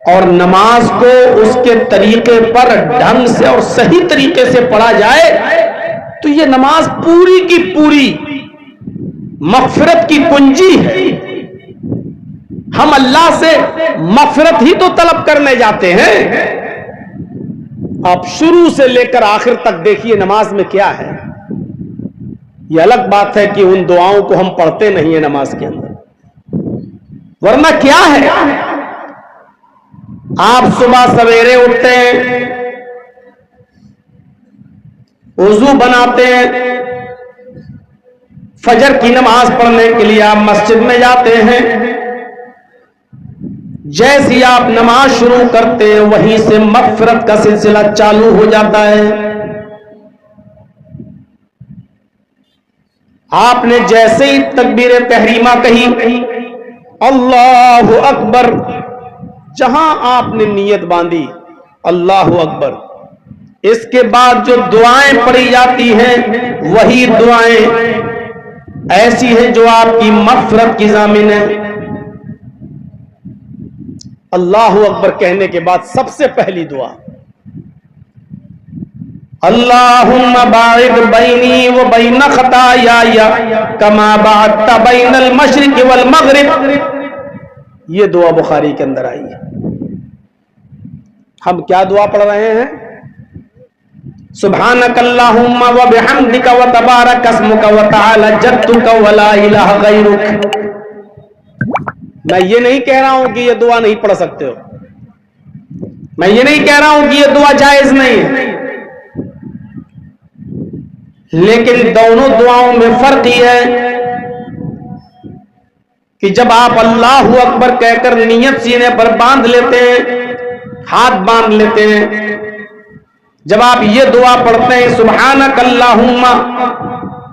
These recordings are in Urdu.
اور نماز کو اس کے طریقے پر ڈھنگ سے اور صحیح طریقے سے پڑھا جائے تو یہ نماز پوری کی پوری مغفرت کی کنجی ہے. ہم اللہ سے مغفرت ہی تو طلب کرنے جاتے ہیں. آپ شروع سے لے کر آخر تک دیکھیے نماز میں کیا ہے. یہ الگ بات ہے کہ ان دعاؤں کو ہم پڑھتے نہیں ہیں نماز کے اندر، ورنہ کیا ہے. آپ صبح سویرے اٹھتے ہیں، وضو بناتے ہیں، فجر کی نماز پڑھنے کے لیے آپ مسجد میں جاتے ہیں. جیسی آپ نماز شروع کرتے ہیں وہیں سے مغفرت کا سلسلہ چالو ہو جاتا ہے. آپ نے جیسے ہی تکبیر تحریمہ کہی اللہ اکبر، جہاں آپ نے نیت باندھی اللہ اکبر، اس کے بعد جو دعائیں پڑھی جاتی ہیں وہی دعائیں ایسی ہیں جو آپ کی مغفرت کی ضامن ہیں. اللہ اکبر کہنے کے بعد سب سے پہلی دعا اللہم باعد بینی و بین خطایای کما باعدت بین المشرق والمغرب. یہ دعا بخاری کے اندر آئی ہے. ہم کیا دعا پڑھ رہے ہیں؟ سبحانک اللہم و بحمدک و تبارک اسمک و تعالی جدک و لا الہ غیرک. میں یہ نہیں کہہ رہا ہوں کہ یہ دعا نہیں پڑھ سکتے ہو، میں یہ نہیں کہہ رہا ہوں کہ یہ دعا جائز نہیں ہے، لیکن دونوں دعاؤں میں فرق یہ ہے کہ جب آپ اللہ اکبر کہہ کر نیت سینے پر باندھ لیتے ہیں، ہاتھ باندھ لیتے ہیں، جب آپ یہ دعا پڑھتے ہیں سبحانک اللہم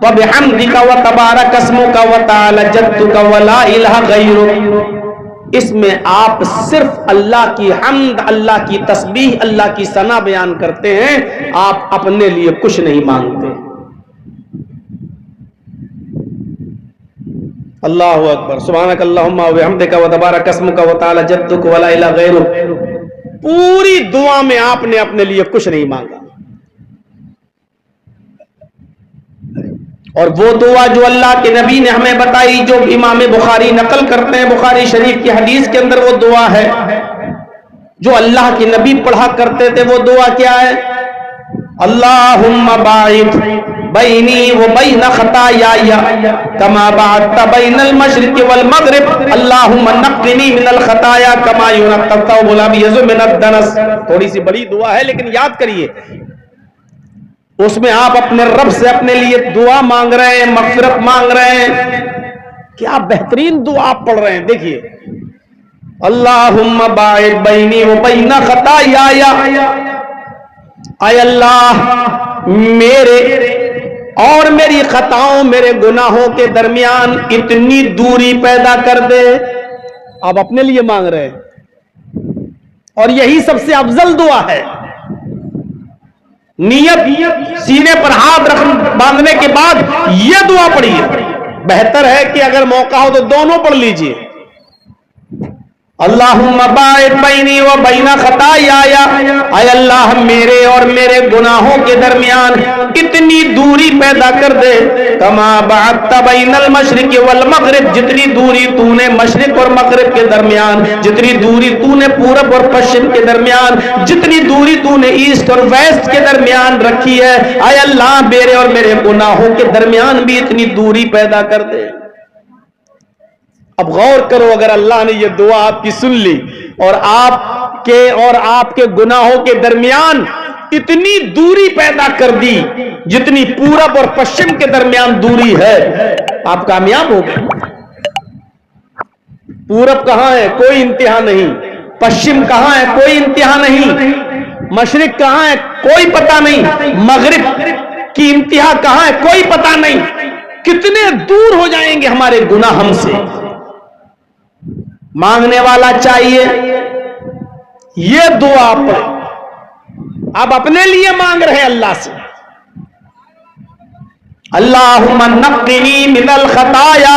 وبحمدک وتبارک اسمک وتعالی جدک ولا الہ غیرک، اس میں آپ صرف اللہ کی حمد، اللہ کی تسبیح، اللہ کی ثنا بیان کرتے ہیں. آپ اپنے لیے کچھ نہیں مانگتے. اللہ اکبر سبحانک اللہم وبحمدک وتبارک اسمک وتعالی جدک ولا الہ غیرک، پوری دعا میں آپ نے اپنے لیے کچھ نہیں مانگا. اور وہ دعا جو اللہ کے نبی نے ہمیں بتائی، جو امام بخاری نقل کرتے ہیں بخاری شریف کی حدیث کے اندر، وہ دعا ہے جو اللہ کے نبی پڑھا کرتے تھے. وہ دعا کیا ہے؟ اللہم باعد بینی و بین خطایای کما باعدت بین المشرق والمغرب اللہم نقنی من الخطایا کما ینقی الثوب الابیض من الدنس. تھوڑی سی بڑی دعا ہے لیکن یاد کریے، اس میں آپ اپنے رب سے اپنے لیے دعا مانگ رہے ہیں، مغفرت مانگ رہے ہیں. کیا بہترین دعا آپ پڑھ رہے ہیں. دیکھیے اللہم باعد بینی و بین خطایای، اے اللہ میرے اور میری خطاؤں، میرے گناہوں کے درمیان اتنی دوری پیدا کر دے. آپ اپنے لیے مانگ رہے ہیں اور یہی سب سے افضل دعا ہے. نیت سینے پر ہاتھ باندھنے کے بعد یہ دعا پڑھیے. بہتر ہے کہ اگر موقع ہو تو دونوں پڑھ لیجئے. اللہم باعد بینی و بین خطایای، اے اللہ میرے اور میرے گناہوں کے درمیان اتنی دوری پیدا کر دے. کما باعدت بین المشرق والمغرب، جتنی دوری تو نے مشرق اور مغرب کے درمیان، جتنی دوری تو نے پورب اور پشچم کے درمیان، جتنی دوری تو نے ایسٹ اور ویسٹ کے درمیان رکھی ہے، اے اللہ میرے اور میرے گناہوں کے درمیان بھی اتنی دوری پیدا کر دے. اب غور کرو، اگر اللہ نے یہ دعا آپ کی سن لی اور آپ کے گناہوں کے درمیان اتنی دوری پیدا کر دی جتنی پورب اور پشچم کے درمیان دوری ہے، آپ کامیاب ہو گئے. پورب کہاں ہے؟ کوئی انتہا نہیں. پشچم کہاں ہے؟ کوئی انتہا نہیں. مشرق کہاں ہے؟ کوئی پتہ نہیں. مغرب کی انتہا کہاں ہے؟ کوئی پتہ نہیں. کتنے دور ہو جائیں گے ہمارے گناہ ہم سے. مانگنے والا چاہیے یہ دعا پڑھیں. آپ اپنے لیے مانگ رہے ہیں اللہ سے، اللہم نقنی من الخطایا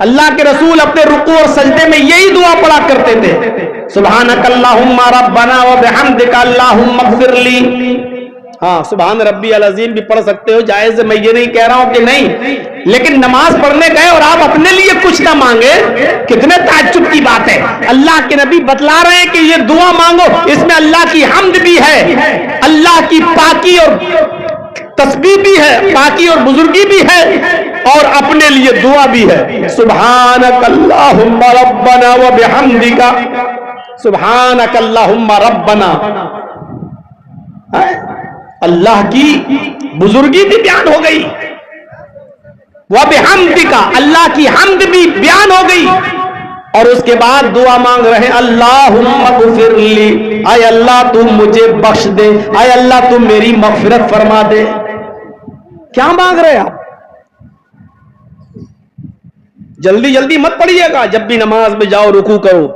اللہ کے رسول اپنے رکوع اور سجدے میں یہی دعا پڑھا کرتے تھے، سبحانک اللہم ربنا و بحمدک اللہم اغفر لی۔ ہاں سبحان ربی العظیم بھی پڑھ سکتے ہو، جائز ہے، میں یہ نہیں کہہ رہا ہوں کہ نہیں، لیکن نماز پڑھنے گئے اور آپ اپنے لیے کچھ نہ مانگے، کتنے تعجب کی بات ہے۔ اللہ کے نبی بتلا رہے ہیں کہ یہ دعا مانگو، اس میں اللہ کی حمد بھی ہے، اللہ کی پاکی اور تسبیح بھی ہے، پاکی اور بزرگی بھی ہے، اور اپنے لیے دعا بھی ہے، سبحانک اللہم ربنا و بحمدک، سبحانک اللہم ربنا۔ اللہ کی بزرگی بھی بیان ہو گئی، وَبِحَمْدِكَ، اللہ کی حمد بھی بیان ہو گئی، اور اس کے بعد دعا مانگ رہے اللہم اغفر لی، اے اللہ تو مجھے بخش دے، اے اللہ تو میری مغفرت فرما دے۔ کیا مانگ رہے آپ؟ جلدی جلدی مت پڑھیے گا، جب بھی نماز میں جاؤ رکوع کرو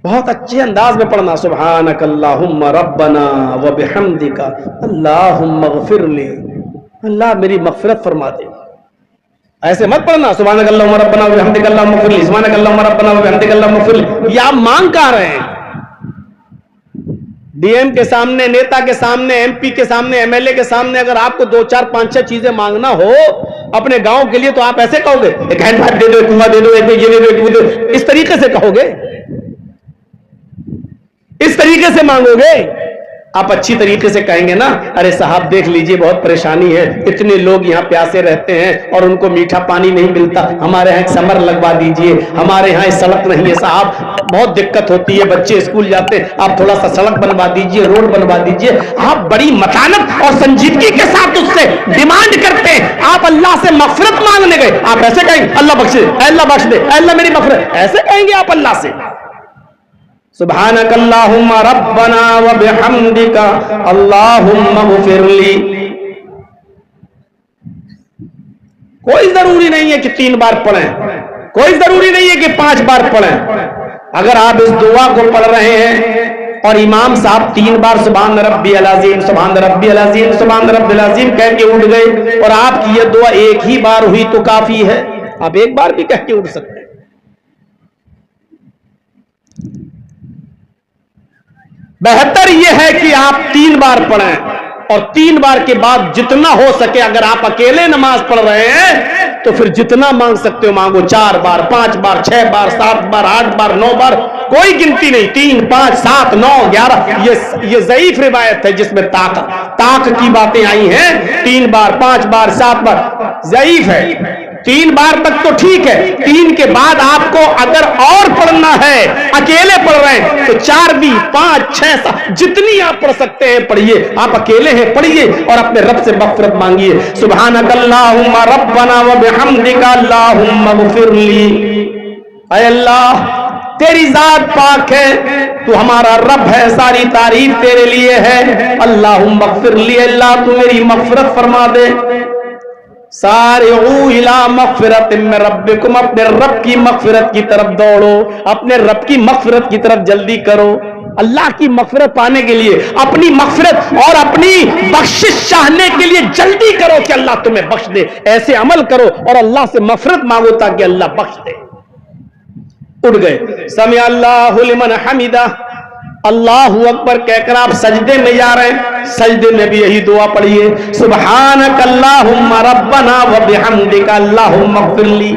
بہت اچھے انداز میں پڑھنا، سبحانک اللہم ربنا و بحمدک اللہم اغفر لی، اللہ میری مغفرت فرما دے۔ ایسے مت پڑھنا سبحانک اللہم ربنا و بحمدک اللہم اغفر لی، سبحانک اللہم ربنا و بحمدک اللہم اغفر لی، یہ آپ مانگ کہاں رہے ہیں؟ ڈی ایم کے سامنے، نیتا کے سامنے، ایم پی کے سامنے، ایم ایل اے کے سامنے اگر آپ کو 2 4 5 6 چیزیں مانگنا ہو اپنے گاؤں کے لیے تو آپ ایسے کہو گے، ایک ہینڈ پائپ دے دو، ایک کنواں دے دو، ایک یہ دے دو، ایک وہ دے دو، اس طریقے سے کہو گے؟ اس طریقے سے مانگو گے؟ آپ اچھی طریقے سے کہیں گے نا، ارے صاحب دیکھ لیجئے بہت پریشانی ہے، اتنے لوگ یہاں پیاسے رہتے ہیں اور ان کو میٹھا پانی نہیں ملتا، ہمارے ہاں ایک سمر لگوا دیجئے، ہمارے ہاں سڑک نہیں ہے صاحب، بہت دقت ہوتی ہے، بچے اسکول جاتے ہیں، آپ تھوڑا سا سڑک بنوا دیجئے، روڈ بنوا دیجئے۔ آپ بڑی متانت اور سنجیدگی کے ساتھ اس سے ڈیمانڈ کرتے ہیں۔ آپ اللہ سے مغفرت مانگنے گئے، آپ ایسے کہیں گے اللہ بخش دے، اے اللہ بخش دے، اے اللہ میری مغفرت، ایسے کہیں گے آپ اللہ سے؟ سبحانک اللہم ربنا و بحمدک اللہم اغفر لی۔ کوئی ضروری نہیں ہے کہ 3 بار پڑھیں، کوئی ضروری نہیں ہے کہ 5 بار پڑھیں۔ اگر آپ اس دعا کو پڑھ رہے ہیں اور امام صاحب 3 بار سبحان ربی العظیم، سبحان ربی العظیم، سبحان ربی العظیم کہہ کے اٹھ گئے اور آپ کی یہ دعا ایک ہی بار ہوئی تو کافی ہے، آپ ایک بار بھی کہہ کے اٹھ سکتے ہیں۔ بہتر یہ ہے کہ آپ 3 بار پڑھیں، اور 3 بار کے بعد جتنا ہو سکے، اگر آپ اکیلے نماز پڑھ رہے ہیں تو پھر جتنا مانگ سکتے ہو مانگو، 4 بار، 5 بار، 6 بار، 7 بار، 8 بار، 9 بار، کوئی گنتی نہیں، 3 5 7 9 11۔ یہ ضعیف روایت ہے جس میں طاق کی باتیں آئی ہیں، 3 بار، 5 بار، 7 بار ضعیف ہے۔ 3 بار تک تو ٹھیک ہے، 3 کے بعد آپ کو اگر اور پڑھنا ہے، اکیلے پڑھ رہے ہیں تو 4 بھی، 5 6 7 جتنی آپ پڑھ سکتے ہیں پڑھیے، آپ اکیلے ہیں پڑھیے اور اپنے رب سے مغفرت مانگیے، سبحانک اللہم ربنا و بحمدک اللہم اغفر لی۔ اے اللہ تیری ذات پاک ہے، تو ہمارا رب ہے، ساری تعریف تیرے لیے ہے، اللہم اغفر لی، اللہ تو میری مغفرت فرما دے۔ سارعوا الی مغفرت من ربکم، اپنے رب کی مغفرت کی طرف دوڑو، اپنے رب کی مغفرت کی طرف جلدی کرو۔ اللہ کی مغفرت پانے کے لیے، اپنی مغفرت اور اپنی بخشش چاہنے کے لیے جلدی کرو کہ اللہ تمہیں بخش دے، ایسے عمل کرو اور اللہ سے مغفرت مانگو تاکہ اللہ بخش دے۔ اٹھ گئے، سمع اللہ لمن حمدہ، اللہ اکبر کہہ کر آپ سجدے میں جا رہے ہیں، سجدے میں بھی یہی دعا پڑھیے، سبحانک اللہم ربنا و بحمدک اللہم اغفر لی۔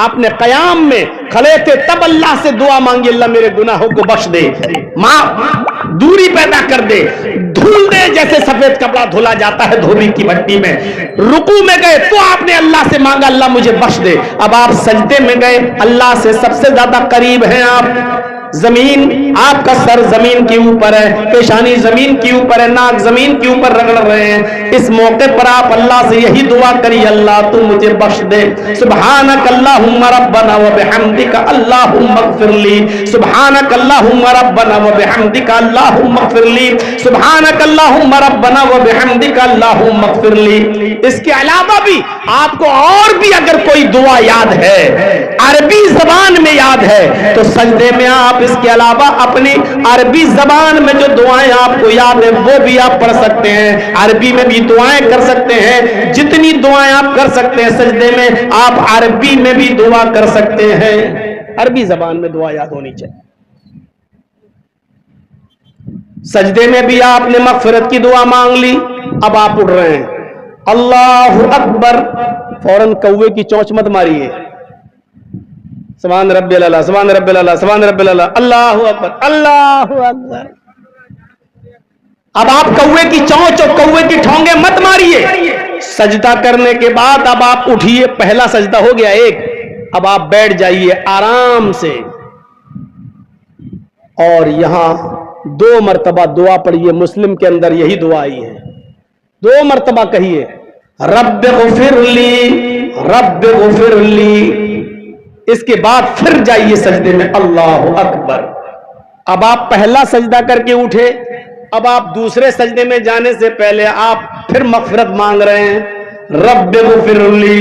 آپ نے قیام میں کھڑے تھے تب اللہ سے دعا مانگی، اللہ میرے گناہوں کو بخش دے، دوری پیدا کر دے، دھل دے جیسے سفید کپڑا دھلا جاتا ہے دھوبی کی بھٹی میں۔ رکوع میں گئے تو آپ نے اللہ سے مانگا اللہ مجھے بخش دے۔ اب آپ سجدے میں گئے، اللہ سے سب سے زیادہ قریب ہیں آپ، زمین، آپ کا سر زمین کے اوپر ہے، پیشانی زمین کے اوپر ہے، ناک زمین کے اوپر رگڑ رہے ہیں، اس موقع پر آپ اللہ سے یہی دعا کری، اللہ تو مجھے بخش دے، سبحانک اللہم ربنا و بحمدک اللہم اغفر لی، سبحانک اللہم ربنا و بحمدک اللہم اغفر لی، سبحانک اللہم ربنا و بحمدک اللہم اغفر لی۔ اس کے علاوہ بھی آپ کو اور بھی اگر کوئی دعا یاد ہے، عربی زبان میں یاد ہے، تو سجدے میں آپ آپ اس کے علاوہ اپنی عربی زبان میں جو دعائیں آپ کو یاد ہیں وہ بھی آپ پڑھ سکتے ہیں، عربی میں بھی دعائیں کر سکتے ہیں، جتنی دعائیں آپ کر سکتے ہیں سجدے میں آپ عربی میں بھی دعا کر سکتے ہیں، عربی زبان میں دعا یاد ہونی چاہیے۔ سجدے میں بھی آپ نے مغفرت کی دعا مانگ لی، اب آپ اٹھ رہے ہیں، اللہ اکبر، فوراً کوے کی چونچ مت ماریے، سبحان رب اللہ، سبحان رب اللہ، سبحان رب اللہ، اللہ اکبر، اللہ اکبر۔ اب آپ کوے کی چونچ اور کوے کی ٹھونگے مت ماریے، سجدہ کرنے کے بعد اب آپ اٹھیے، پہلا سجدہ ہو گیا ایک، اب آپ بیٹھ جائیے آرام سے اور یہاں 2 مرتبہ دعا پڑھیے، مسلم کے اندر یہی دعا آئی ہے، 2 مرتبہ کہیے، رب اغفر لی، رب اغفر لی، اس کے بعد پھر جائیے سجدے میں، اللہ اکبر۔ اب آپ پہلا سجدہ کر کے اٹھے، اب آپ دوسرے سجدے میں جانے سے پہلے آپ پھر مغفرت مانگ رہے ہیں، رب اغفر لی،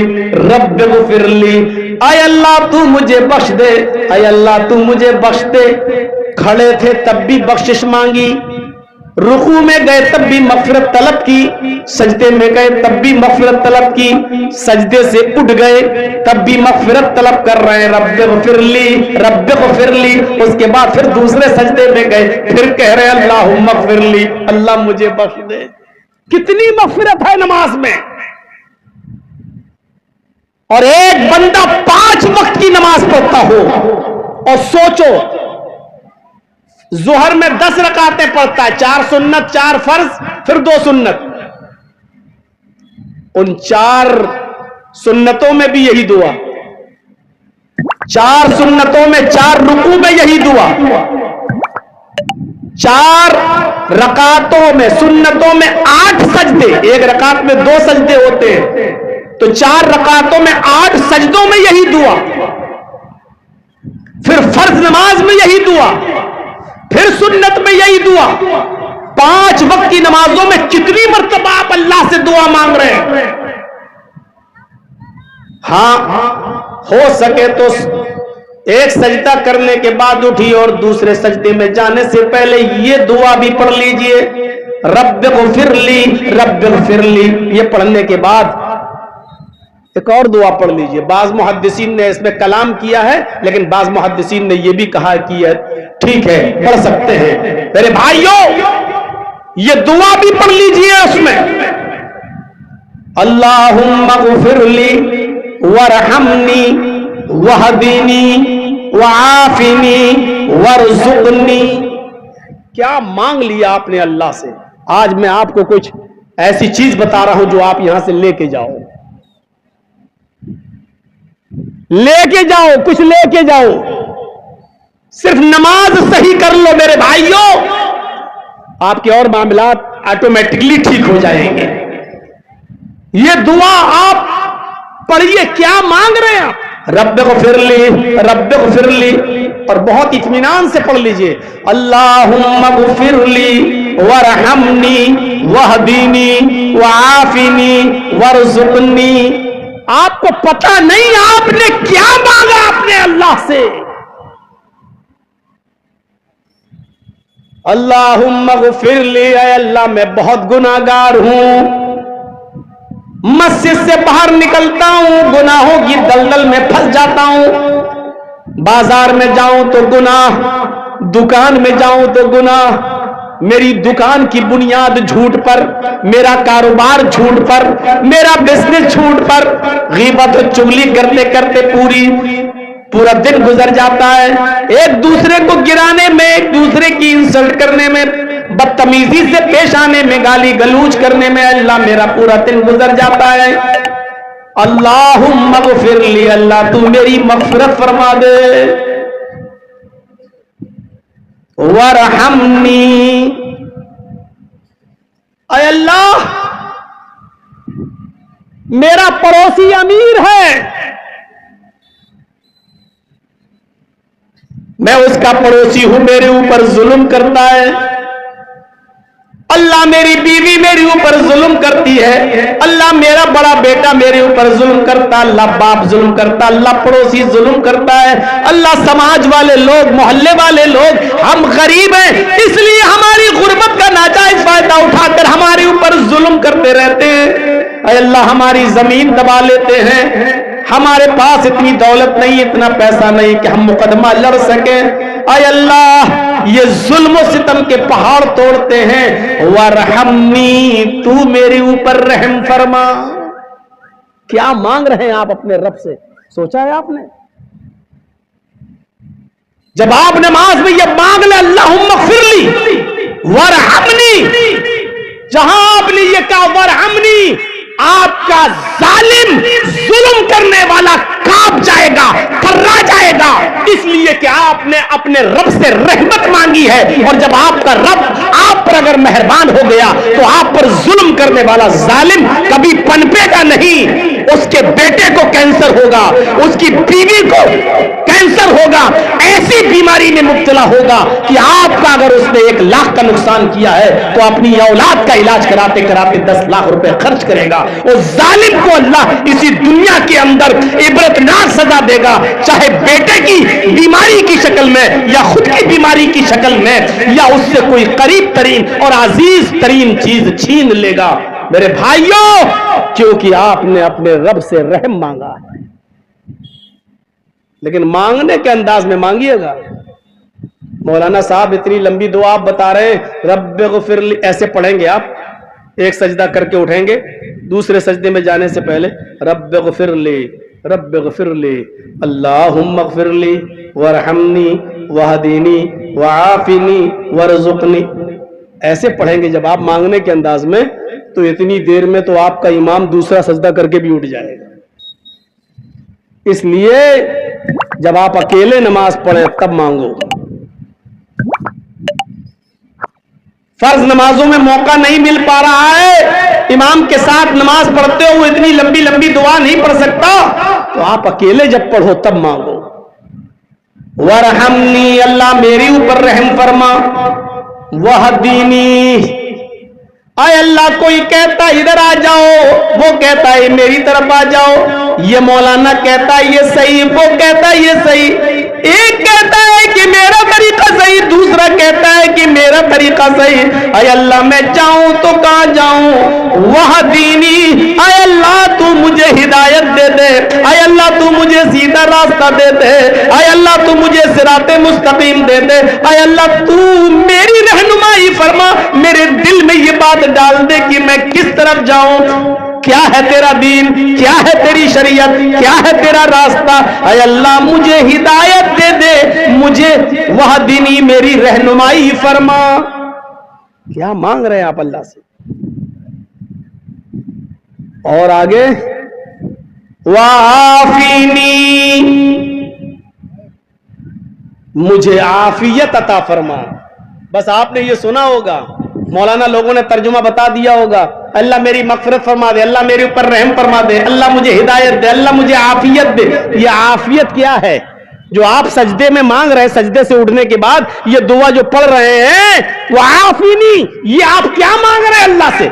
رب اغفر لی، اے اللہ تو مجھے بخش دے، اے اللہ تو مجھے بخش دے۔ کھڑے تھے تب بھی بخشش مانگی، رکوع میں گئے تب بھی مغفرت طلب کی، سجدے میں گئے تب بھی مغفرت طلب کی، سجدے سے اٹھ گئے تب بھی مغفرت طلب کر رہے ہیں، رب اغفر لی، رب اغفر لی۔ اس کے بعد پھر دوسرے سجدے میں گئے، پھر کہہ رہے ہیں اللہم اغفر لی، اللہ مجھے بخش دے۔ کتنی مغفرت ہے نماز میں، اور ایک بندہ 5 وقت کی نماز پڑھتا ہو، اور سوچو ظہر میں 10 رکعتیں پڑھتا ہے، 4 سنت 4 فرض پھر 2 سنت، ان 4 سنتوں میں بھی یہی دعا، 4 سنتوں میں 4 رکوع میں یہی دعا، 4 رکعتوں میں سنتوں میں 8 سجدے، ایک رکعت میں 2 سجدے ہوتے ہیں، تو 4 رکعتوں میں 8 سجدوں میں یہی دعا، پھر فرض نماز میں یہی دعا، پھر سنت میں یہی دعا، 5 وقت کی نمازوں میں کتنی مرتبہ آپ اللہ سے دعا مانگ رہے ہیں؟ ہاں ہو سکے تو ایک سجدہ کرنے کے بعد اٹھی اور دوسرے سجدے میں جانے سے پہلے یہ دعا بھی پڑھ لیجئے، رب اغفر لی، رب اغفر لی۔ یہ پڑھنے کے بعد ایک اور دعا پڑھ لیجئے، بعض محدثین نے اس میں کلام کیا ہے، لیکن بعض محدثین نے یہ بھی کہا کہ ٹھیک ہے پڑھ سکتے ہیں۔ میرے بھائیوں یہ دعا بھی پڑھ لیجئے، اس میں اللہم اغفر لی ورحمنی وہدنی وعافنی ورزقنی۔ کیا مانگ لیا آپ نے اللہ سے؟ آج میں آپ کو کچھ ایسی چیز بتا رہا ہوں جو آپ یہاں سے لے کے جاؤ، لے کے جاؤ، کچھ لے کے جاؤ، صرف نماز صحیح کر لو میرے بھائیوں، آپ کے اور معاملات آٹومیٹکلی ٹھیک ہو جائیں گے۔ یہ دعا آپ پڑھیے، کیا مانگ رہے ہیں آپ؟ رب اغفر لی، رب اغفر لی، اور بہت اطمینان سے پڑھ لیجئے، اللہم اغفر لی ورحمنی وہدنی وعافنی ورزقنی۔ آپ کو پتہ نہیں آپ نے کیا مانگا اپنے اللہ سے۔ اللہم اغفر لی، اے اللہ میں بہت گناہگار ہوں، مسجد سے باہر نکلتا ہوں گناہوں کی دلدل میں پھنس جاتا ہوں، بازار میں جاؤں تو گناہ، دکان میں جاؤں تو گناہ، میری دکان کی بنیاد جھوٹ پر، میرا کاروبار جھوٹ پر، میرا بزنس جھوٹ پر، غیبت و چغلی کرتے کرتے پورا دن گزر جاتا ہے، ایک دوسرے کو گرانے میں، ایک دوسرے کی انسلٹ کرنے میں، بدتمیزی سے پیش آنے میں، گالی گلوچ کرنے میں اللہ میرا پورا دن گزر جاتا ہے۔ اللہم اغفر لی، اللہ تو میری مغفرت فرما دے، ورحمنی، اے اللہ میرا پڑوسی امیر ہے، میں اس کا پڑوسی ہوں، میرے اوپر ظلم کرتا ہے، اللہ میری بیوی میرے اوپر ظلم کرتی ہے، اللہ میرا بڑا بیٹا میرے اوپر ظلم کرتا، اللہ باپ ظلم کرتا، اللہ پڑوسی ظلم کرتا ہے، اللہ سماج والے لوگ، محلے والے لوگ، ہم غریب ہیں اس لیے ہماری غربت کا ناجائز فائدہ اٹھا کر ہمارے اوپر ظلم کرتے رہتے ہیں۔ اے اللہ ہماری زمین دبا لیتے ہیں، ہمارے پاس اتنی دولت نہیں، اتنا پیسہ نہیں کہ ہم مقدمہ لڑ سکیں۔ اے اللہ یہ ظلم و ستم کے پہاڑ توڑتے ہیں، وَرْحَمْنِي تو میرے اوپر رحم فرما۔ کیا مانگ رہے ہیں آپ اپنے رب سے؟ سوچا ہے آپ نے؟ جب آپ نماز میں یہ مانگ لیں اللہم اغفر لی وارحمنی، جہاں آپ نے یہ کہا وارحمنی، آپ کا ظالم ظلم کرنے والا کانپ جائے گا، تھرا جائے گا، اس لیے کہ آپ نے اپنے رب سے رحمت مانگی ہے، اور جب آپ کا رب آپ پر اگر مہربان ہو گیا تو آپ پر ظلم کرنے والا ظالم کبھی پنپے گا نہیں۔ اس کے بیٹے کو کینسر ہوگا، اس کی بیوی کو کینسر ہوگا، ایسی بیماری میں مبتلا ہوگا کہ آپ کا اگر اس نے 1 لاکھ کا نقصان کیا ہے تو اپنی اولاد کا علاج کراتے کراتے 10 لاکھ روپے خرچ کرے گا۔ اور ظالم کو اللہ اسی دنیا کے اندر عبرتناک سزا دے گا، چاہے بیٹے کی بیماری کی شکل میں یا خود کی بیماری کی شکل میں، یا اس سے کوئی قریب ترین اور عزیز ترین چیز چھین لے گا۔ میرے بھائیوں، کیونکہ آپ نے اپنے رب سے رحم مانگا ہے، لیکن مانگنے کے انداز میں مانگیے گا۔ مولانا صاحب اتنی لمبی دعا آپ بتا رہے ہیں، رب اغفر لی، ایسے پڑھیں گے آپ؟ ایک سجدہ کر کے اٹھیں گے، دوسرے سجدے میں جانے سے پہلے رب اغفر لی، رب اغفر لی، اللہم اغفر لی وارحمنی واہدینی وعافنی وارزقنی، ایسے پڑھیں گے جب آپ مانگنے کے انداز میں، تو اتنی دیر میں تو آپ کا امام دوسرا سجدہ کر کے بھی اٹھ جائے گا۔ اس لیے جب آپ اکیلے نماز پڑھیں تب مانگو۔ فرض نمازوں میں موقع نہیں مل پا رہا ہے، امام کے ساتھ نماز پڑھتے ہو اتنی لمبی لمبی دعا نہیں پڑھ سکتا، تو آپ اکیلے جب پڑھو تب مانگو۔ وَرْحَمْنِي، اللہ میری اوپر رحم فرما، وَهْدِنِي، اے اللہ کوئی کہتا ادھر آ جاؤ، وہ کہتا ہے میری طرف آ جاؤ، یہ مولانا کہتا ہے یہ صحیح، وہ کہتا ہے یہ صحیح، ایک کہتا ہے کہ میرا طریقہ صحیح، دوسرا کہتا ہے کہ میرا طریقہ صحیح، اے اللہ میں جاؤں تو کہاں جاؤں؟ وَهْدِنِي، اے اللہ تو مجھے ہدایت دے دے، اے اللہ تو مجھے سیدھا راستہ دے دے، اے اللہ تو مجھے صراط مستقیم دے دے، اے اللہ تو میری رہنمائی فرما، میرے دل میں یہ بات ڈال دے کہ میں کس طرف جاؤں، کیا ہے تیرا دین، کیا ہے تیری شریعت، کیا ہے تیرا راستہ، اے اللہ مجھے ہدایت دے دے، مجھے وحدنی، میری رہنمائی فرما۔ کیا مانگ رہے ہیں آپ اللہ سے؟ اور آگے وعافینی، مجھے عافیت عطا فرما۔ بس آپ نے یہ سنا ہوگا، مولانا لوگوں نے ترجمہ بتا دیا ہوگا، اللہ میری مغفرت فرما دے، اللہ میرے اوپر رحم فرما دے، اللہ مجھے ہدایت دے، اللہ مجھے عافیت دے۔ یہ عافیت کیا ہے جو آپ سجدے میں مانگ رہے ہیں؟ سجدے سے اٹھنے کے بعد یہ دعا جو پڑھ رہے ہیں وعافینی، یہ آپ کیا مانگ رہے ہیں اللہ سے؟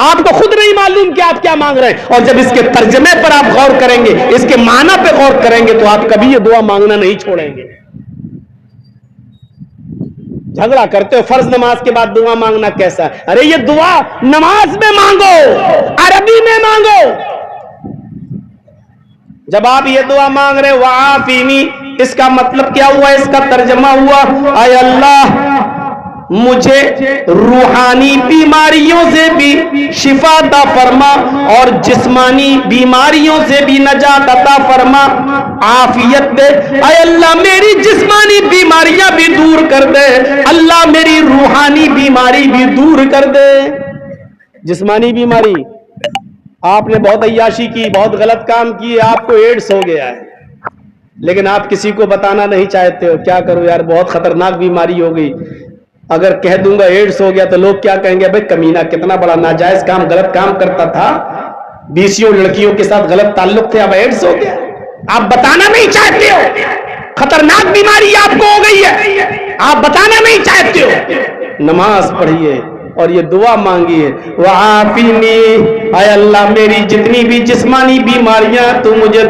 آپ کو خود نہیں معلوم کہ آپ کیا مانگ رہے ہیں، اور جب اس کے ترجمے پر آپ غور کریں گے، اس کے معنی پہ غور کریں گے، تو آپ کبھی یہ دعا مانگنا نہیں چھوڑیں گے۔ جھگڑا کرتے ہو فرض نماز کے بعد دعا مانگنا کیسا ہے؟ ارے یہ دعا نماز میں مانگو، عربی میں مانگو۔ جب آپ یہ دعا مانگ رہے وعافینی، اس کا مطلب کیا ہوا؟ اس کا ترجمہ ہوا اے اللہ مجھے روحانی بیماریوں سے بھی شفا عطا فرما، اور جسمانی بیماریوں سے بھی نجات عطا فرما، عافیت دے۔ اے اللہ میری جسمانی بیماریاں بھی دور کر دے، اللہ میری روحانی بیماری بھی دور کر دے۔ جسمانی بیماری، آپ نے بہت عیاشی کی، بہت غلط کام کیے، آپ کو ایڈز ہو گیا ہے، لیکن آپ کسی کو بتانا نہیں چاہتے ہو، کیا کرو یار بہت خطرناک بیماری ہو گئی، اگر کہہ دوں گا ایڈز ہو گیا تو لوگ کیا کہیں گے؟ بھئی کمینہ کتنا بڑا ناجائز کام، غلط کام کرتا تھا، بیسیوں لڑکیوں کے ساتھ غلط تعلق تھے، اب ایڈز ہو گیا۔ آپ بتانا نہیں چاہتے ہو، خطرناک بیماری آپ کو ہو گئی ہے، آپ بتانا نہیں چاہتے ہو۔ نماز پڑھیے، اور یہ دعا مانگی ہے، وعافینی، اے اللہ میری جتنی بھی جسمانی بیماریاں تو مجھے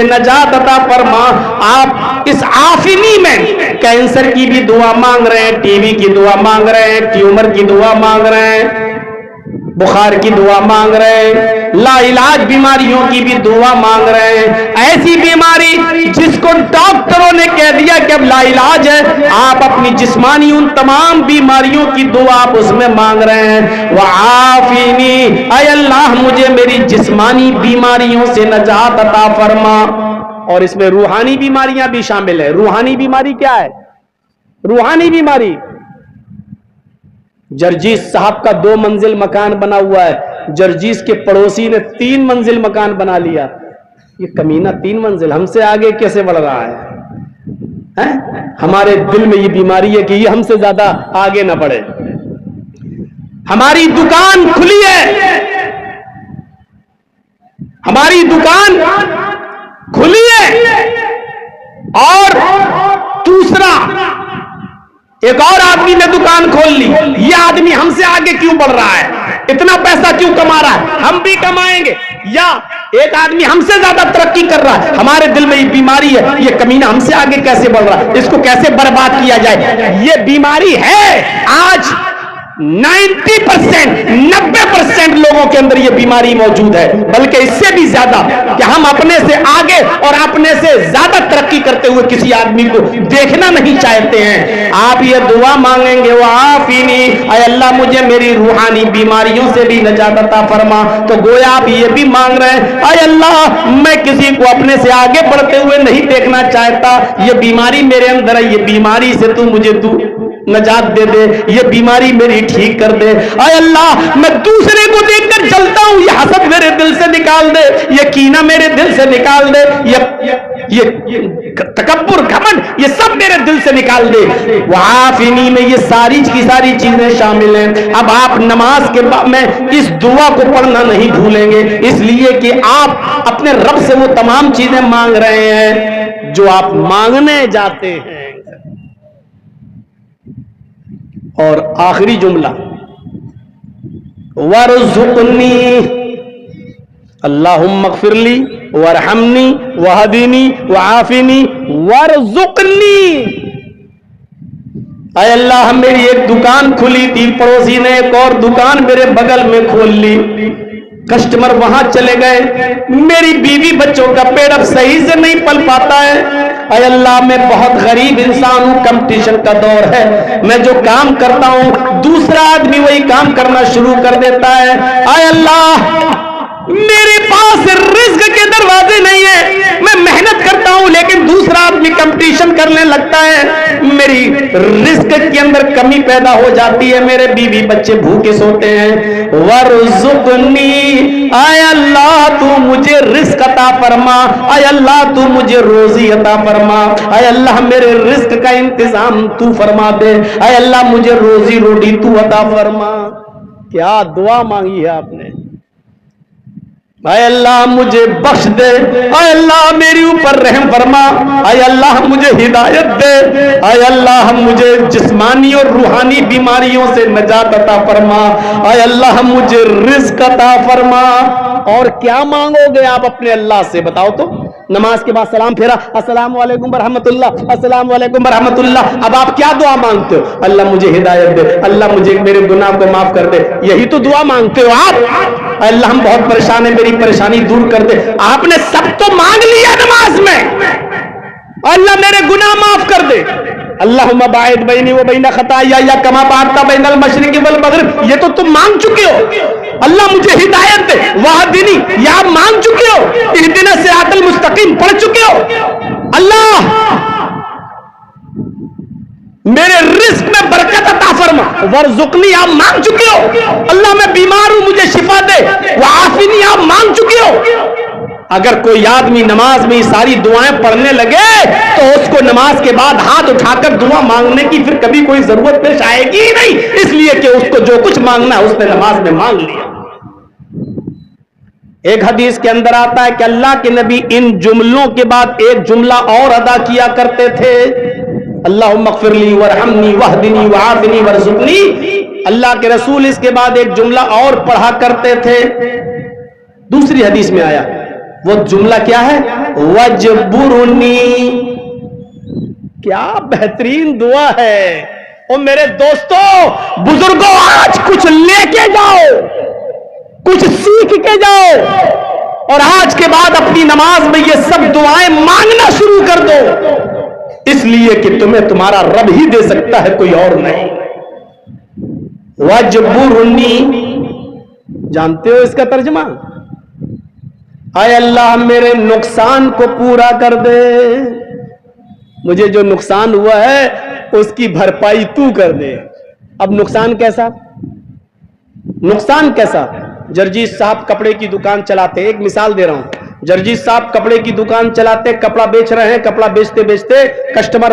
نجات عطا فرما۔ آپ اس عافینی میں کینسر کی بھی دعا مانگ رہے ہیں، ٹی وی کی دعا مانگ رہے ہیں، ٹیومر کی دعا مانگ رہے ہیں، بخار کی دعا مانگ رہے ہیں، لا علاج بیماریوں کی بھی دعا مانگ رہے ہیں۔ ایسی بیماری جس کو ڈاکٹروں نے کہہ دیا کہ اب لا علاج ہے، آپ اپنی جسمانی ان تمام بیماریوں کی دعا آپ اس میں مانگ رہے ہیں، وعافینی، اے اللہ مجھے میری جسمانی بیماریوں سے نجات عطا فرما۔ اور اس میں روحانی بیماریاں بھی شامل ہیں۔ روحانی بیماری کیا ہے؟ روحانی بیماری، جرجیس صاحب کا 2 منزل مکان بنا ہوا ہے، جرجیس کے پڑوسی نے 3 منزل مکان بنا لیا۔ یہ کمینہ 3 منزل ہم سے آگے کیسے بڑھ رہا ہے؟ ہمارے دل میں یہ بیماری ہے کہ یہ ہم سے زیادہ آگے نہ بڑھے۔ ہماری دکان کھلی ہے، ہماری دکان کھلی ہے، اور دوسرا ایک اور آدمی نے دکان کھول لی، یہ آدمی ہم سے آگے کیوں بڑھ رہا ہے؟ اتنا پیسہ کیوں کما رہا ہے؟ ہم بھی کمائیں گے۔ یا ایک آدمی ہم سے زیادہ ترقی کر رہا ہے، ہمارے دل میں یہ بیماری ہے، یہ کمینہ ہم سے آگے کیسے بڑھ رہا ہے، اس کو کیسے برباد کیا جائے۔ یہ بیماری ہے آج 90% لوگوں کے اندر یہ بیماری موجود ہے، بلکہ اس سے بھی زیادہ کہ ہم اپنے سے آگے اور اپنے سے زیادہ ترقی کرتے ہوئے کسی آدمی کو دیکھنا نہیں چاہتے ہیں۔ آپ یہ دعا مانگیں گے، وعافینی، اے اللہ مجھے میری روحانی بیماریوں سے بھی نجات عطا فرما، تو گویا آپ یہ بھی مانگ رہے ہیں، اے اللہ میں کسی کو اپنے سے آگے بڑھتے ہوئے نہیں دیکھنا چاہتا، یہ بیماری میرے اندر ہے، یہ بیماری سے تو مجھے نجات دے دے، یہ بیماری میری ٹھیک کر دے۔ اے اللہ میں دوسرے کو دیکھ کر جلتا ہوں، یہ حسد میرے دل سے نکال دے، یہ کینہ میرے دل سے نکال دے، یہ تکبر گھمنڈ یہ سب میرے دل سے نکال دے۔ وعافینی میں یہ ساری کی ساری چیزیں شامل ہیں۔ اب آپ نماز کے بعد میں اس دعا کو پڑھنا نہیں بھولیں گے، اس لیے کہ آپ اپنے رب سے وہ تمام چیزیں مانگ رہے ہیں جو آپ مانگنے جاتے ہیں۔ اور آخری جملہ، وَارْزُقْنِي، اللہم اغفر لی وارحمنی وہدینی وعافنی وارزقنی۔ اے اللہ میری ایک دکان کھلی تھی، پڑوسی نے ایک اور دکان میرے بغل میں کھول لی، کسٹمر وہاں چلے گئے، میری بیوی بچوں کا پیٹ اب صحیح سے نہیں پل پاتا ہے۔ اے اللہ میں بہت غریب انسان ہوں، کمپٹیشن کا دور ہے، میں جو کام کرتا ہوں دوسرا آدمی وہی کام کرنا شروع کر دیتا ہے۔ اے اللہ میرے پاس رزق کے دروازے نہیں ہیں، میں محنت کرتا ہوں لیکن دوسرا آدمی کمپٹیشن کرنے لگتا ہے، میری رزق کے اندر کمی پیدا ہو جاتی ہے، میرے بیوی بچے بھوکے سوتے ہیں۔ وَارْزُقْنِي، اے اللہ تو مجھے رزق عطا فرما، اے اللہ تو مجھے روزی عطا فرما، اے اللہ میرے رزق کا انتظام تو فرما دے، اے اللہ مجھے روزی روٹی تو عطا فرما۔ کیا دعا مانگی ہے آپ نے؟ اے اللہ مجھے بخش دے، اے اللہ میری اوپر رحم فرما، اے اللہ مجھے ہدایت دے، اے اللہ مجھے جسمانی اور روحانی بیماریوں سے نجات عطا فرما، اے اللہ مجھے رزق عطا فرما۔ اور کیا مانگو گے آپ اپنے اللہ سے بتاؤ تو؟ نماز کے بعد سلام پھیرا، السلام علیکم ورحمۃ اللہ، السلام علیکم ورحمۃ اللہ، اب آپ کیا دعا مانگتے ہو؟ اللہ مجھے ہدایت دے، اللہ مجھے میرے گناہ کو معاف کر دے، یہی تو دعا مانگتے ہو آپ۔ اللہ ہم بہت پریشان ہیں، میری پریشانی دور کر دے، آپ نے سب تو مانگ لیا نماز میں، اللہ میرے گناہ معاف کر دے، اللہم باعد بینی و بین خطایا کما بعدت بین المشرق والمغرب، یہ تو تم مانگ چکے ہو۔ اللہ مجھے ہدایت دے، وہدنی، یہ آپ مانگ چکے ہو، اہدنا الصراط المستقیم پڑھ چکے ہو۔ اللہ میرے رزق میں برکت عطا فرما، ورزقنی آپ مانگ چکے ہو۔ اللہ میں بیمار ہوں مجھے شفا دے، وعافنی آپ مانگ چکے ہو۔ اگر کوئی آدمی نماز میں یہ ساری دعائیں پڑھنے لگے تو اس کو نماز کے بعد ہاتھ اٹھا کر دعا مانگنے کی پھر کبھی کوئی ضرورت پیش آئے گی ہی نہیں، اس لیے کہ اس کو جو کچھ مانگنا ہے اس نے نماز میں مانگ لیا۔ ایک حدیث کے اندر آتا ہے کہ اللہ کے نبی ان جملوں کے بعد ایک جملہ اور ادا کیا کرتے تھے، اللہم اغفر لی ورحمنی واہدنی وعافنی ورزقنی. اللہ کے رسول اس کے بعد ایک جملہ اور پڑھا کرتے تھے, دوسری حدیث میں آیا. وہ جملہ کیا ہے؟ وجبرنی. کیا بہترین دعا ہے. اور میرے دوستو بزرگوں, آج کچھ لے کے جاؤ, کچھ سیکھ کے جاؤ, اور آج کے بعد اپنی نماز میں یہ سب دعائیں مانگنا شروع کر دو, اس لیے کہ تمہیں تمہارا رب ہی دے سکتا ہے, کوئی اور نہیں. وجبرنی, جانتے ہو اس کا ترجمہ؟ اے اللہ میرے نقصان کو پورا کر دے, مجھے جو نقصان ہوا ہے اس کی بھرپائی تو کر دے. اب نقصان کیسا؟ نقصان کیسا؟ جرجیت صاحب کپڑے کی دکان چلاتے, ایک مثال دے رہا ہوں. جرجیت صاحب کپڑے کی دکان چلاتے, کپڑا بیچ رہے ہیں, کپڑا بیچتے بیچتے کسٹمر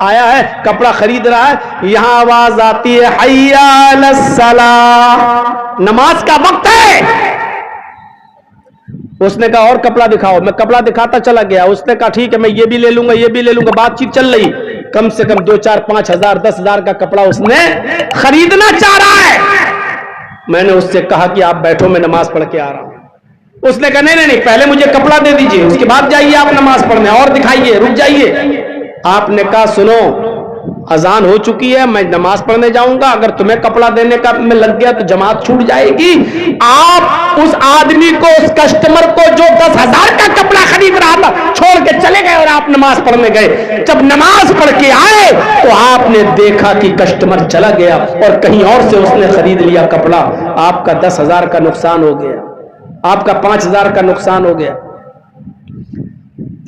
آیا ہے, کپڑا خرید رہا ہے, یہاں آواز آتی ہے حی علی الصلاۃ, نماز کا وقت ہے. اس نے کہا اور کپڑا دکھاؤ, میں کپڑا دکھاتا چلا گیا. اس نے کہا ٹھیک ہے میں یہ بھی لے لوں گا, یہ بھی لے لوں گا. بات چیت چل رہی, کم سے کم 2 4 5 ہزار 10 ہزار کا کپڑا اس نے خریدنا چاہ رہا ہے. میں نے اس سے کہا کہ آپ بیٹھو, میں نماز پڑھ کے آ رہا ہوں. اس نے کہا نہیں, پہلے مجھے کپڑا دے دیجئے, اس کے بعد جائیے آپ نماز پڑھنے, اور دکھائیے, رک جائیے. آپ نے کہا سنو, اذان ہو چکی ہے, میں نماز پڑھنے جاؤں گا, اگر تمہیں کپڑا دینے کا میں لگ گیا تو جماعت چھوٹ جائے گی. آپ اس آدمی کو, اس کسٹمر کو جو 10,000 کا کپڑا خرید رہا تھا چھوڑ کے چلے گئے اور آپ نماز پڑھنے گئے. جب نماز پڑھ کے آئے تو آپ نے دیکھا کہ کسٹمر چلا گیا اور کہیں اور سے اس نے خرید لیا کپڑا. آپ کا 10,000 کا نقصان ہو گیا, آپ کا 5,000 کا نقصان ہو گیا.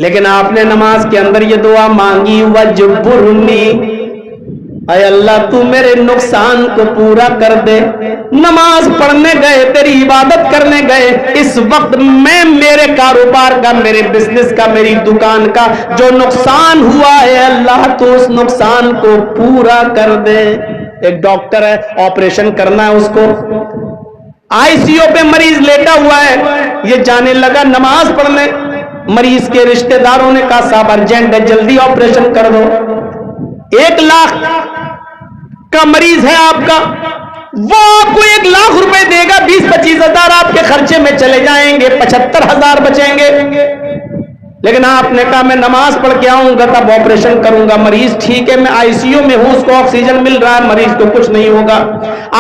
لیکن آپ نے نماز کے اندر یہ دعا مانگی, وجبرنی, اے اللہ تو میرے نقصان کو پورا کر دے. نماز پڑھنے گئے, تیری عبادت کرنے گئے, اس وقت میں میرے کاروبار کا, میرے بزنس کا, میری دکان کا جو نقصان ہوا ہے اللہ تو اس نقصان کو پورا کر دے. ایک ڈاکٹر ہے, آپریشن کرنا ہے اس کو, آئی سی یو پہ مریض لیٹا ہوا ہے, یہ جانے لگا نماز پڑھنے. مریض کے رشتہ داروں نے کہا صاحب ارجنٹ ہے, جلدی آپریشن کر دو. 1 لاکھ کا مریض ہے آپ کا, وہ آپ کو 1 لاکھ روپے دے گا, 20-25 ہزار آپ کے خرچے میں چلے جائیں گے, 75,000 بچیں گے. لیکن آپ نے کہا میں نماز پڑھ کے آؤں گا تب آپریشن کروں گا. مریض ٹھیک ہے, میں آئی سی یو میں ہوں, اس کو آکسیجن مل رہا ہے, مریض کو کچھ نہیں ہوگا.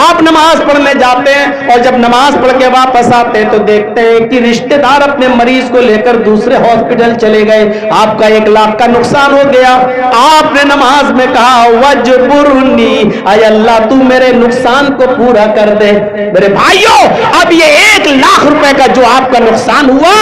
آپ نماز پڑھنے جاتے ہیں اور جب نماز پڑھ کے واپس آتے ہیں تو دیکھتے ہیں کہ رشتہ دار اپنے مریض کو لے کر دوسرے ہاسپٹل چلے گئے. آپ کا 1 لاکھ کا نقصان ہو گیا. آپ نے نماز میں کہا وجبرنی, اے اللہ تو میرے نقصان کو پورا کر دے. میرے بھائیوں, اب یہ 1 لاکھ روپے کا جو آپ کا نقصان ہوا,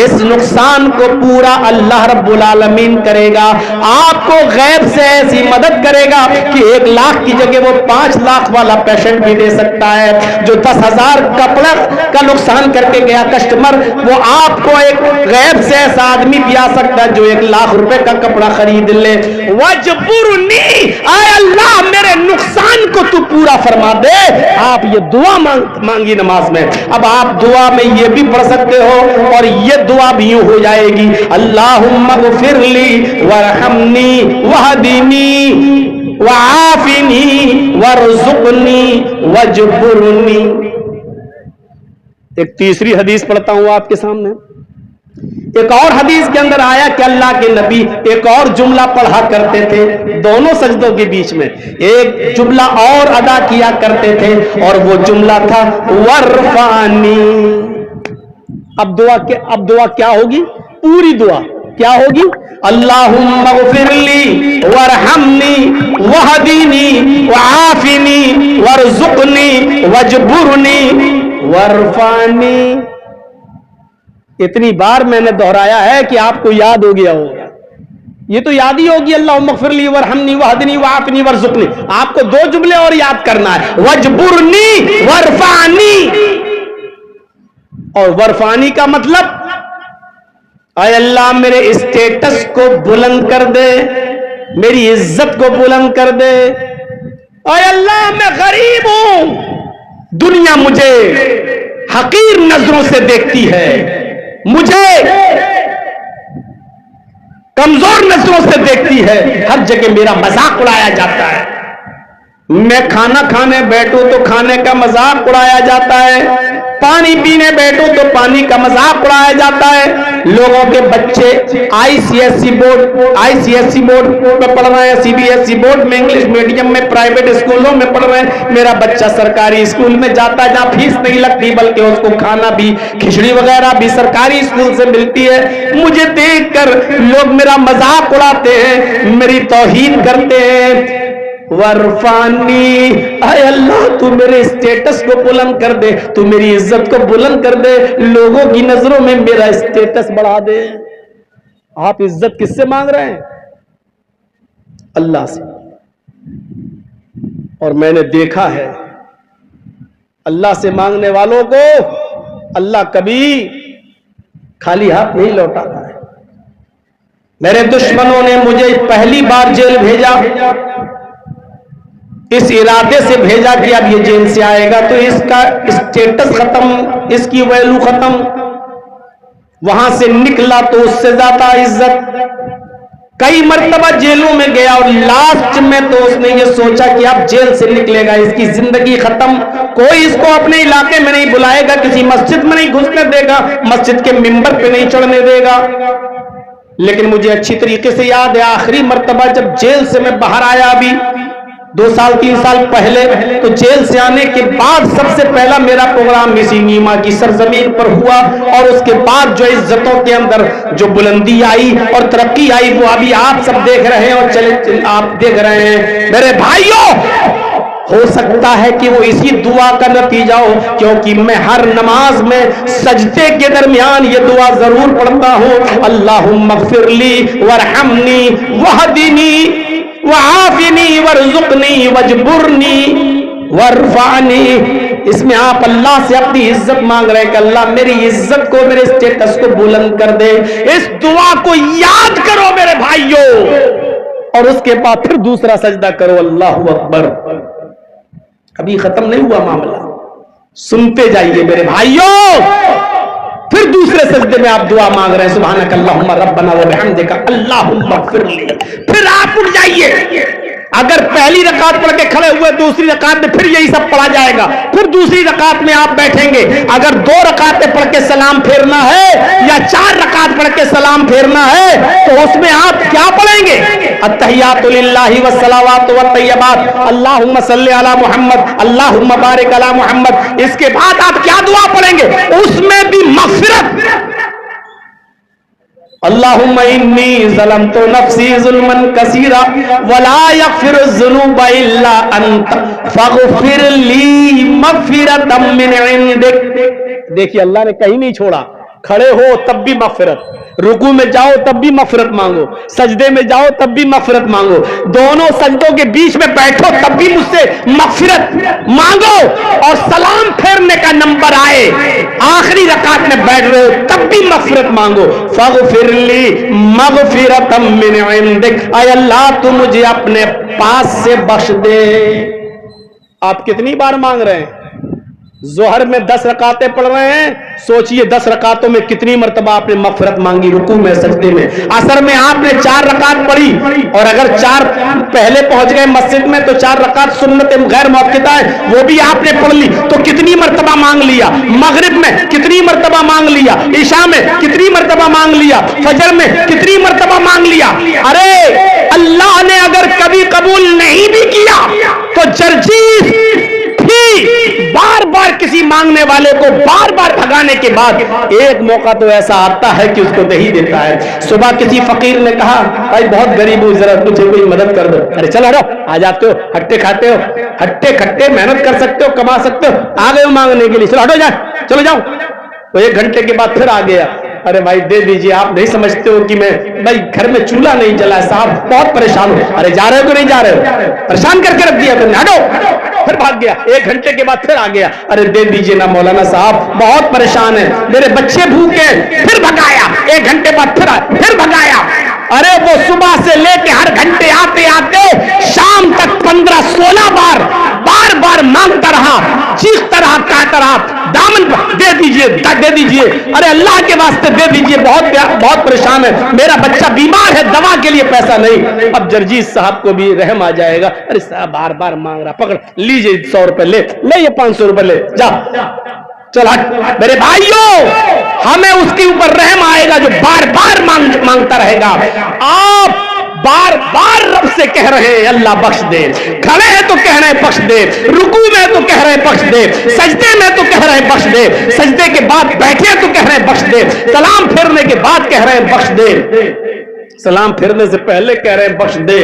اس نقصان کو پورا اللہ رب العالمین کرے گا. آپ کو غیب سے ایسی مدد کرے گا کہ 1 لاکھ کی جگہ وہ 5 لاکھ والا پیشنٹ بھی دے سکتا ہے. جو 10,000 کپڑا کا نقصان کر کے گیا کسٹمر, وہ آپ کو ایک غیب سے ایسا آدمی بھی آ سکتا ہے جو 1 لاکھ روپے کا کپڑا خرید لے. وجبرنی, اے اللہ میرے نقصان کو تو پورا فرما دے. آپ یہ دعا مانگی نماز میں. اب آپ دعا میں یہ بھی پڑھ سکتے ہو اور یہ دعا بھی یوں ہو جائے گی, اللہم اغفر لی ورحمنی وہدنی وعافنی وارزقنی وجبرنی. ایک تیسری حدیث پڑھتا ہوں آپ کے سامنے. ایک اور حدیث کے اندر آیا کہ اللہ کے نبی ایک اور جملہ پڑھا کرتے تھے دونوں سجدوں کے بیچ میں, ایک جملہ اور ادا کیا کرتے تھے اور وہ جملہ تھا ورفانی. اب دعا کیا ہوگی؟ پوری دعا کیا ہوگی؟ اللہم اغفر لی ورحمنی وہدنی وعافنی وارزقنی وجبرنی وارفعنی. اتنی بار میں نے دہرایا ہے کہ آپ کو یاد ہو گیا ہوگا. یہ تو یاد ہی ہوگی, اللہم اغفر لی ورحمنی وہدنی وعافنی وارزقنی. آپ کو 2 جملے اور یاد کرنا ہے, وجبرنی وارفعنی. اور ورفانی کا مطلب اے اللہ میرے اسٹیٹس کو بلند کر دے, میری عزت کو بلند کر دے. اے اللہ میں غریب ہوں, دنیا مجھے حقیر نظروں سے دیکھتی ہے, مجھے کمزور نسلوں سے دیکھتی ہے، ہر جگہ میرا مذاق اڑایا جاتا ہے، میں کھانا کھانے بیٹھوں تو کھانے کا مذاق اڑایا جاتا ہے، پانی پینے بیٹھوں تو پانی کا مذاق اڑایا جاتا ہے، لوگوں کے بچے آئی سی ایس سی بورڈ میں پڑھ رہے ہیں، C B S C board میں، انگلش میڈیم میں، پرائیویٹ اسکولوں میں پڑھ رہے ہیں، میرا بچہ سرکاری اسکول میں جاتا ہے جہاں فیس نہیں لگتی بلکہ اس کو کھانا بھی، کھچڑی وغیرہ بھی سرکاری اسکول سے ملتی ہے، مجھے دیکھ کر لوگ میرا مذاق اڑاتے ہیں، میری توہین کرتے ہیں، ورفانی، اے اللہ تو میرے اسٹیٹس کو بلند کر دے، تو میری عزت کو بلند کر دے، لوگوں کی نظروں میں میرا اسٹیٹس بڑھا دے۔ آپ عزت کس سے مانگ رہے ہیں؟ اللہ سے۔ اور میں نے دیکھا ہے اللہ سے مانگنے والوں کو اللہ کبھی خالی ہاتھ نہیں لوٹاتا ہے۔ میرے دشمنوں نے مجھے پہلی بار جیل بھیجا، اس ارادے سے بھیجا کہ اب یہ جیل سے آئے گا تو اس کا اسٹیٹس ختم، اس کی ویلو ختم، وہاں سے نکلا تو اس سے زیادہ عزت۔ کئی مرتبہ جیلوں میں گیا اور لاسٹ میں تو اس نے یہ سوچا کہ اب جیل سے نکلے گا اس کی زندگی ختم، کوئی اس کو اپنے علاقے میں نہیں بلائے گا، کسی مسجد میں نہیں گھسنے دے گا، مسجد کے ممبر پہ نہیں چڑھنے دے گا۔ لیکن مجھے اچھی طریقے سے یاد ہے آخری مرتبہ جب جیل سے میں باہر آیا، ابھی 2 سال 3 سال پہلے، تو جیل سے آنے کے بعد سب سے پہلا میرا پروگرام مسی نیما کی سرزمین پر ہوا، اور اس کے بعد جو عزتوں کے اندر جو بلندی آئی اور ترقی آئی وہ ابھی آپ سب دیکھ رہے ہیں، اور چلے آپ دیکھ رہے ہیں۔ میرے بھائیوں، ہو سکتا ہے کہ وہ اسی دعا کا نتیجہ ہو، کیونکہ میں ہر نماز میں سجدے کے درمیان یہ دعا ضرور پڑھتا ہوں، اللہم اغفر لی وارحمنی وہدنی وعافنی وارزقنی واجبرنی وارفعنی۔ اس میں آپ اللہ سے اپنی عزت مانگ رہے ہیں کہ اللہ میری عزت کو، میرے اسٹیٹس کو بلند کر دے۔ اس دعا کو یاد کرو میرے بھائیوں، اور اس کے بعد پھر دوسرا سجدہ کرو، اللہ اکبر۔ ابھی ختم نہیں ہوا معاملہ، سنتے جائیے میرے بھائیوں۔ پھر دوسرے سجدے میں آپ دعا مانگ رہے ہیں، سبحانک اللہم ربنا وبحمدک اللہم اغفر لی۔ پھر آپ اٹھ جائیے، اگر پہلی رکعت پڑھ کے کھڑے ہوئے دوسری رکعت میں پھر یہی سب پڑھا جائے گا، پھر دوسری رکعت میں آپ بیٹھیں گے، اگر 2 رکعتیں پڑھ کے سلام پھیرنا ہے یا 4 رکعت پڑھ کے سلام پھیرنا ہے تو اس میں آپ کیا پڑھیں گے؟ التحیات للہ والصلوات والطیبات، اللہم صلی علی محمد، اللہم بارک علی محمد۔ اس کے بعد آپ کیا دعا پڑھیں گے؟ اس میں بھی مغفرت، اللہم انی ظلمت نفسی ظلما کثیرا ولا یغفر الذنوب الا انت فاغفر لی مغفرۃ من عندک۔ دیکھیے اللہ نے کہیں نہیں چھوڑا، کھڑے ہو تب بھی مغفرت، رکوع میں جاؤ تب بھی مغفرت مانگو، سجدے میں جاؤ تب بھی مغفرت مانگو، دونوں سجدوں کے بیچ میں بیٹھو تب بھی مجھ سے مغفرت مانگو، اور سلام پھیرنے کا نمبر آئے آخری رکعت میں بیٹھ رہے ہو تب بھی مغفرت مانگو، فاغفر لی مغفرۃ من عندک، اے اللہ تو مجھے اپنے پاس سے بخش دے۔ آپ کتنی بار مانگ رہے ہیں؟ ظہر میں 10 رکعتیں پڑھ رہے ہیں، سوچئے 10 رکعتوں میں کتنی مرتبہ آپ نے مغفرت مانگی، رکوع میں، سجدے میں۔ عصر میں آپ نے 4 رکعت پڑھی، اور اگر 4 پہلے پہنچ گئے مسجد میں تو 4 رکعت سنت غیر موقتہ ہے وہ بھی آپ نے پڑھ لی، تو کتنی مرتبہ مانگ لیا؟ مغرب میں کتنی مرتبہ مانگ لیا؟ عشاء میں کتنی مرتبہ مانگ لیا؟ فجر میں کتنی مرتبہ مانگ لیا؟ ارے اللہ نے اگر کبھی قبول نہیں بھی کیا تو جرجیس بار بار کسی مانگنے والے کو بار بار بھگانے کے بعد ایک موقع تو ایسا آتا ہے کہ اس کو دے ہی دیتا ہے۔ صبح کسی فقیر نے کہا بھائی بہت غریب ہوں، ذرا مجھے کوئی مدد کر دو۔ ارے چلو ہٹو، آ جاتے ہو، ہٹے کھاتے ہو، ہٹے کھٹے محنت کر سکتے ہو، کما سکتے ہو، آ گئے ہو مانگنے کے لیے، چلو ہٹو جاؤ، چلو جاؤ۔ تو 1 گھنٹے کے بعد پھر آ گیا، ارے بھائی دے دیجئے، آپ نہیں سمجھتے ہو کہ میں بھائی گھر میں چولہا نہیں جلا ہے صاحب، بہت پریشان ہوں۔ ارے جا رہے ہو کہ نہیں جا رہے ہو؟ پریشان کر کے رکھ دیا تم نے، ہٹو۔ پھر بھاگ گیا، 1 گھنٹے کے بعد پھر آ گیا، ارے دے دیجئے نا مولانا صاحب بہت پریشان ہے، میرے بچے بھوکے، پھر بھگایا، 1 گھنٹے بعد پھر بھگایا۔ ارے وہ صبح سے لے کے ہر گھنٹے آتے آتے شام تک 15-16 بار بار بار مانگتا رہا، چیختا رہا، کہتا رہا، دامن دامن دے دیجئے دے دیجئے، ارے اللہ کے واسطے دے دیجئے، بہت پریشان ہے، میرا بچہ بیمار ہے، دوا کے لیے پیسہ نہیں۔ اب جرجیت صاحب کو بھی رحم آ جائے گا، ارے صاحب بار بار مانگ رہا، پکڑ لیجئے 100 روپے، لے یہ 500 روپے لے جا، چل ہٹ۔ میرے بھائیوں، ہمیں اس کے اوپر رحم آئے گا جو بار بار مانگتا رہے گا۔ آپ بار بار رب سے کہہ رہے ہیں اللہ بخش دے، کھڑے ہیں تو کہہ رہے ہیں بخش دے، رکوع میں تو کہہ رہے ہیں بخش دے، سجدے میں تو کہہ رہے ہیں بخش دے، سجدے کے بعد بیٹھے تو کہہ رہے ہیں بخش دے، سلام پھیرنے کے بعد کہہ رہے ہیں بخش دے، سلام پھیرنے سے پہلے کہہ رہے ہیں بخش دے۔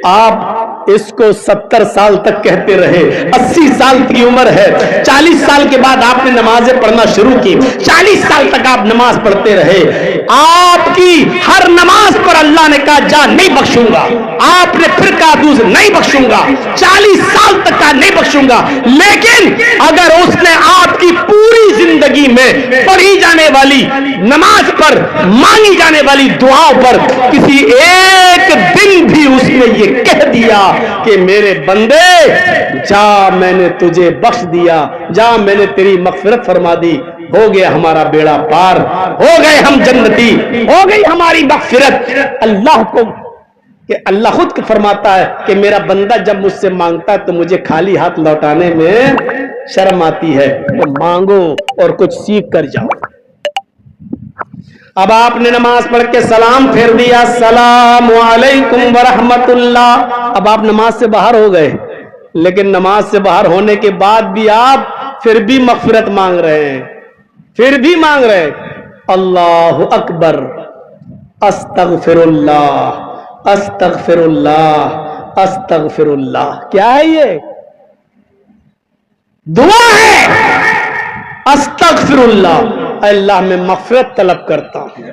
آپ اس کو 70 سال تک کہتے رہے، 80 سال کی عمر ہے، 40 سال کے بعد آپ نے نمازیں پڑھنا شروع کی، 40 سال تک آپ نماز پڑھتے رہے، آپ کی ہر نماز پر اللہ نے کہا جا نہیں بخشوں گا، آپ نے پھر کہا دوسرے نہیں بخشوں گا، 40 سال تک کہا نہیں بخشوں گا، لیکن اگر اس نے آپ کی پوری زندگی میں پڑھی جانے والی نماز پر، مانگی جانے والی دعاؤں پر کسی ایک دن بھی اس نے یہ کہہ دیا کہ میرے بندے جا میں نے تجھے بخش دیا، جا میں نے تیری مغفرت فرما دی، ہو گیا ہمارا بیڑا پار، ہو گئے ہم جنتی، ہو گئی ہماری مغفرت۔ اللہ کو کہ اللہ خود فرماتا ہے کہ میرا بندہ جب مجھ سے مانگتا ہے تو مجھے خالی ہاتھ لوٹانے میں شرم آتی ہے، تو مانگو اور کچھ سیکھ کر جاؤ۔ اب آپ نے نماز پڑھ کے سلام پھیر دیا، السلام علیکم ورحمت اللہ، اب آپ نماز سے باہر ہو گئے، لیکن نماز سے باہر ہونے کے بعد بھی آپ پھر بھی مغفرت مانگ رہے ہیں، پھر بھی مانگ رہے ہیں، اللہ اکبر، استغفر اللہ استغفر اللہ استغفر اللہ۔ کیا ہے یہ؟ دعا ہے، استغفر اللہ، اللہ میں مغفرت طلب کرتا ہوں۔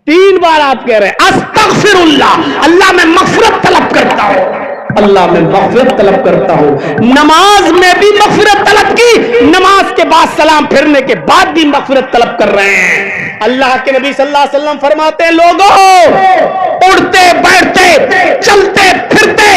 3 بار آپ کہہ رہے ہیں استغفر اللہ، اللہ میں مغفرت طلب کرتا ہوں، اللہ میں مغفرت طلب کرتا ہوں۔ نماز میں بھی مغفرت طلب کی، نماز کے بعد سلام پھرنے کے بعد بھی مغفرت طلب کر رہے ہیں۔ اللہ کے نبی صلی اللہ علیہ وسلم فرماتے ہیں لوگوں، اڑتے بیٹھتے چلتے پھرتے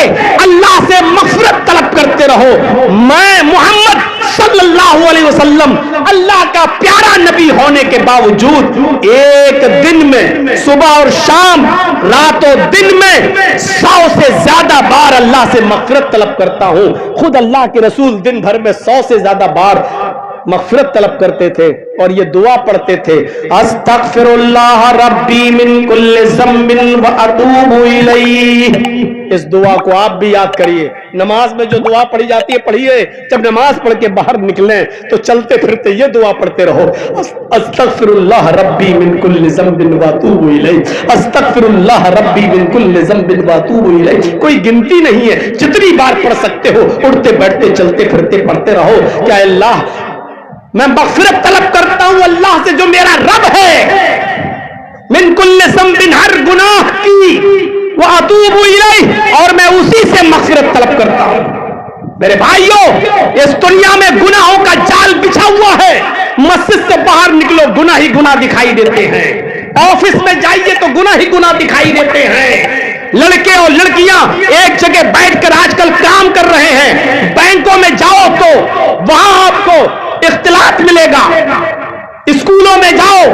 اللہ سے مغفرت طلب کرتے رہو۔ میں محمد صلی اللہ علیہ وسلم اللہ کا پیارا نبی ہونے کے باوجود ایک دن میں صبح اور شام، رات و دن میں 100 سے زیادہ بار اللہ سے مغفرت طلب کرتا ہوں۔ خود اللہ کے رسول دن بھر میں 100 سے زیادہ بار مغفرت طلب کرتے تھے اور یہ دعا پڑھتے تھے، استغفر اللہ ربی من کل ذنب واتوب الیہ۔ اس دعا کو آپ بھی یاد کریے، نماز میں جو دعا پڑھی جاتی ہے پڑھیے، جب نماز پڑھ کے باہر نکلیں تو چلتے پھرتے یہ دعا پڑھتے رہو، استغفر اللہ ربی من کل ذنب واتوب الیہ، استغفر اللہ ربی من کل ذنب واتوب الیہ۔ کوئی گنتی نہیں ہے، جتنی بار پڑھ سکتے ہو، اٹھتے بیٹھتے چلتے پھرتے پڑھتے رہو۔ کیا اللہ میں مغفرت طلب کرتا ہوں اللہ سے جو میرا رب ہے، من کل ذنب، ہر گناہ کی، واتوب الیہ، اور میں اسی سے مغفرت طلب کرتا ہوں۔ میرے بھائیوں، اس دنیا میں گناہوں کا جال بچھا ہوا ہے، مسجد سے باہر نکلو گناہ ہی گناہ دکھائی دیتے ہیں، آفس میں جائیے تو گناہ ہی گناہ دکھائی دیتے ہیں، لڑکے اور لڑکیاں ایک جگہ بیٹھ کر آج کل کام کر رہے ہیں، بینکوں میں جاؤ تو وہاں آپ کو اختلاط ملے گا، اسکولوں میں جاؤ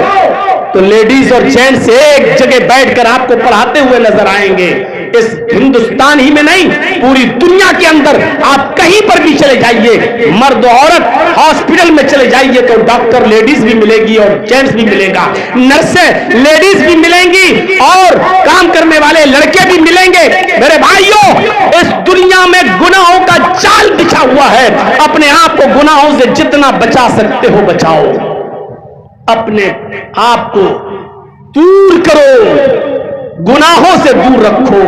تو لیڈیز اور جینٹس ایک جگہ بیٹھ کر آپ کو پڑھاتے ہوئے نظر آئیں گے۔ اس ہندوستان ہی میں نہیں، پوری دنیا کے اندر آپ کہیں پر بھی چلے جائیے، مرد و عورت ہاسپٹل میں چلے جائیے تو ڈاکٹر لیڈیز بھی ملے گی اور جینٹس بھی ملے گا، نرسیں لیڈیز بھی ملیں گی اور کام کرنے والے لڑکے بھی ملیں گے۔ میرے بھائیوں، اس دنیا میں گناہوں کا جال بچھا ہوا ہے، اپنے آپ کو گناہوں سے جتنا بچا سکتے ہو بچاؤ، اپنے آپ کو دور کرو، گناہوں سے دور رکھو،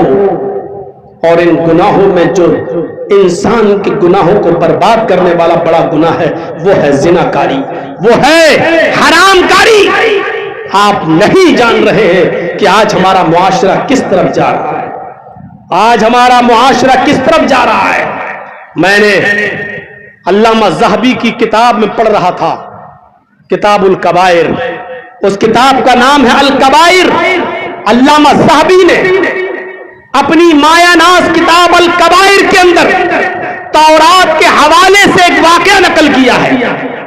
اور ان گناہوں میں جو انسان کے گناہوں کو برباد کرنے والا بڑا گناہ ہے وہ ہے زنا کاری، وہ ہے حرام کاری۔ آپ نہیں جان رہے ہیں کہ آج ہمارا معاشرہ کس طرف جا رہا ہے، آج ہمارا معاشرہ کس طرف جا رہا ہے۔ میں نے علامہ ذہبی کی کتاب میں پڑھ رہا تھا، کتاب الکبائر، اس کتاب کا نام ہے الکبائر۔ علامہ ذہبی نے اپنی مایا ناز کتاب الکبائر کے اندر تورات کے حوالے سے ایک واقعہ نقل کیا ہے۔